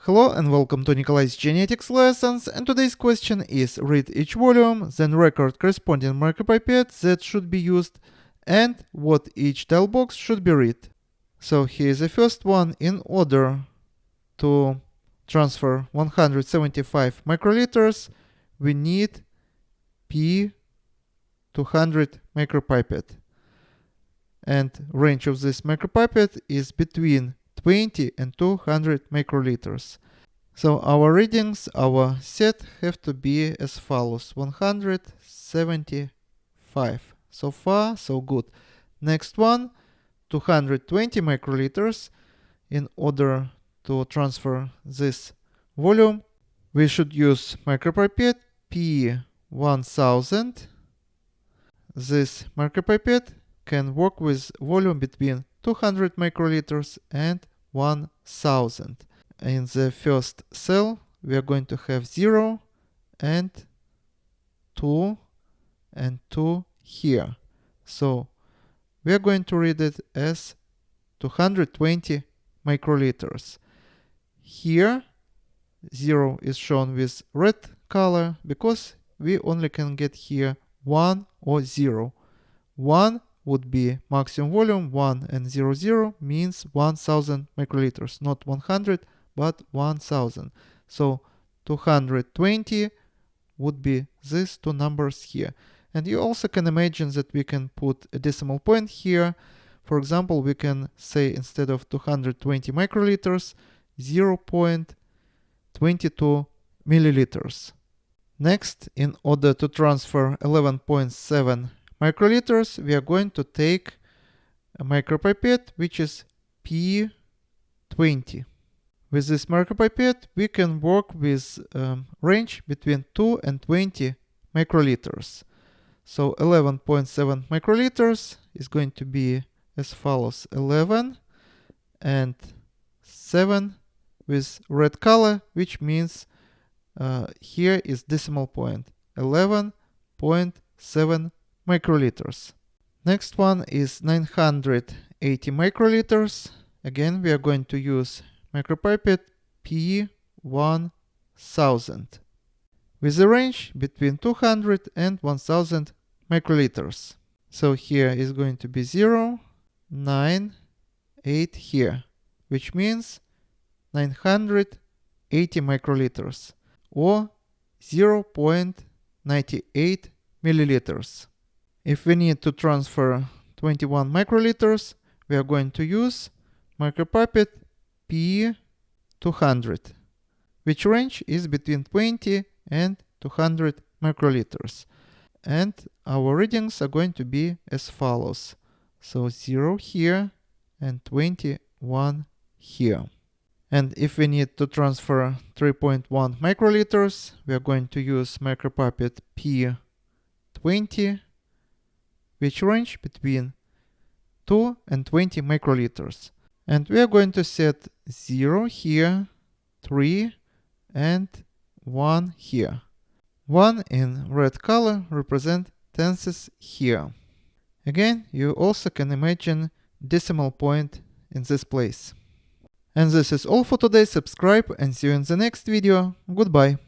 Hello and welcome to Nikolay's genetics lessons, and today's question is read each volume, then record corresponding micropipette that should be used and what each tile box should be read. So here is the first one. In order to transfer 175 microliters, we need P200 micropipette. And range of this micropipette is between 20 and 200 microliters. So our readings, our set have to be as follows: 175. So far, so good. Next one, 220 microliters. In order to transfer this volume, we should use micropipette P1000. This micropipette can work with volume between 200 microliters and 1000. In the first cell, we are going to have 0 and 2 and 2 here. So we are going to read it as 220 microliters. Here, 0 is shown with red color because we only can get here 1 or 0. 1 would be maximum volume, 1 and 0, 0 means 1000 microliters, not 100, but 1000. So 220 would be these two numbers here. And you also can imagine that we can put a decimal point here. For example, we can say instead of 220 microliters, 0.22 milliliters. Next, in order to transfer 11.7 microliters, we are going to take a micropipette which is P20. With this micropipette, we can work with range between 2 and 20 microliters. So 11.7 microliters is going to be as follows: 11 and 7 with red color, which means here is decimal point, 11.7 microliters. Next one is 980 microliters. Again, we are going to use micropipette P1000 with a range between 200 and 1000 microliters. So here is going to be 0, 9, 8 here, which means 980 microliters or 0.98 milliliters. If we need to transfer 21 microliters, we are going to use micropipette P200, which range is between 20 and 200 microliters. And our readings are going to be as follows. So 0 here and 21 here. And if we need to transfer 3.1 microliters, we are going to use micropipette P20, which range between 2 and 20 microliters. And we are going to set 0 here, 3 and 1 here. 1 in red color represent tenths here. Again, you also can imagine decimal point in this place. And this is all for today. Subscribe and see you in the next video. Goodbye.